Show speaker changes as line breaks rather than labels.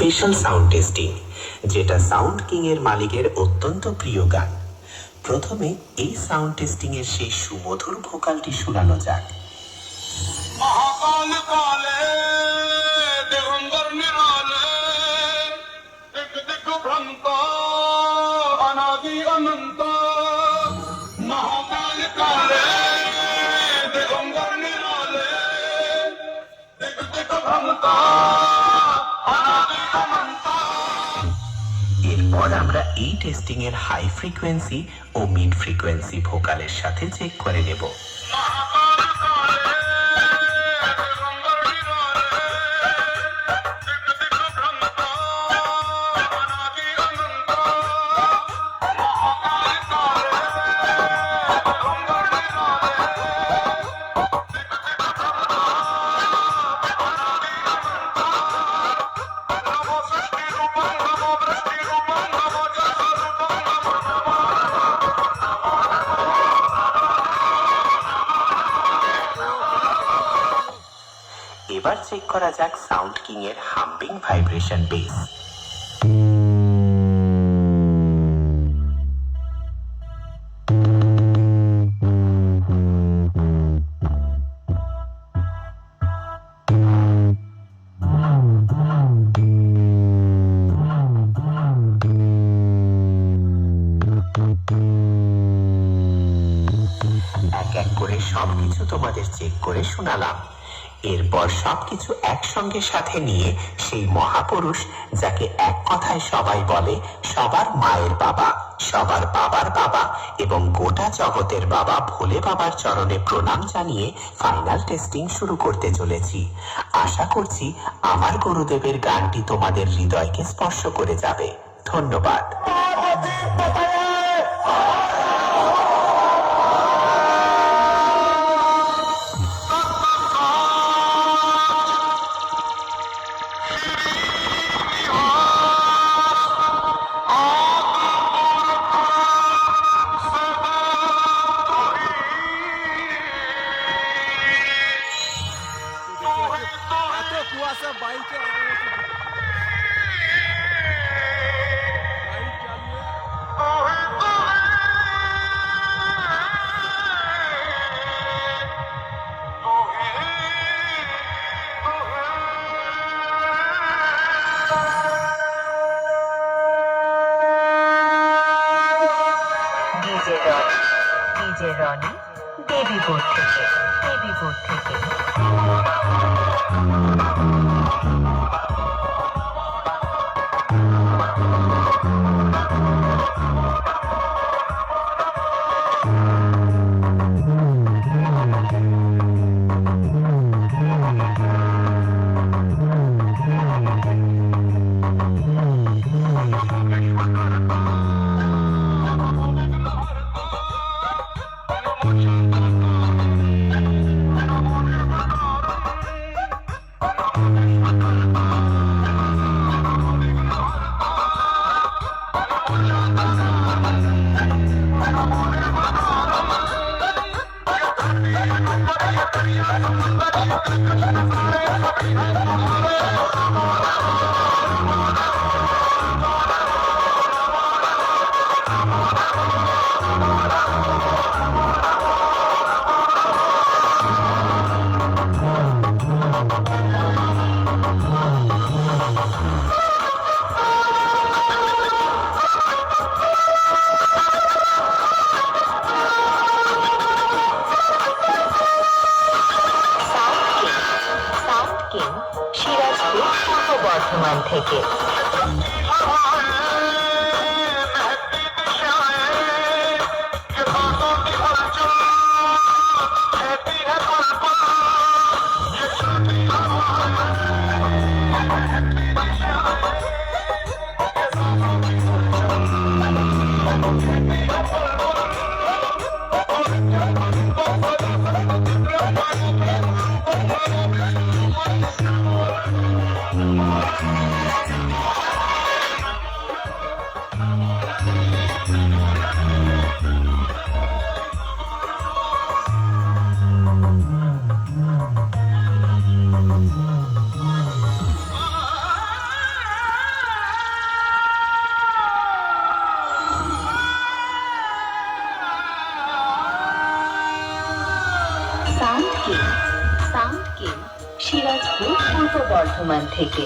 Special sound testing, যেটা sound king এর মালিকের অত্যন্ত প্রিয় গান। প্রথমে এই সাউন্ড টেস্টিং এর সেই সুমধুর ভোকালটি শোনানো যাক।
महाकाल काले दिगंबर निराले दिग दिग भ्रंत अनादि अनंत महाकाल काले दिगंबर निराले दिग दिग भ्रंत अनादि अनंत।
এরপর আমরা এই টেস্টিং এর হাই ফ্রিকোয়েন্সি ও মিড ফ্রিকোয়েন্সি ভোকালের সাথে চেক করে নেব। এবার চেক করা যাক সাউন্ড কিং এর হাম্বিং ভাইব্রেশন বেস। এক এক করে সবকিছু তোমাদের চেক করে শোনালাম। এরপর সবকিছু একসঙ্গে সাথে নিয়ে সেই মহাপুরুষ, যাকে এক কথায় সবাই বলে সবার মায়ের বাবা, সবার বাবার বাবা এবং গোটা জগতের বাবা ভোলে বাবার চরণে প্রণাম জানিয়ে ফাইনাল টেস্টিং শুরু করতে চলেছি। আশা করছি আমার গুরুদেবের গানটি তোমাদের হৃদয়কে স্পর্শ করে যাবে। ধন্যবাদ।
কুয়াশা বাইকে
ডিজে রনি দেবীপুর থেকে। সিরাজপুর পূর্ব বর্ধমান থেকে। সাউন্ড কিং সিরাজপুর পূর্ব বর্ধমান থেকে।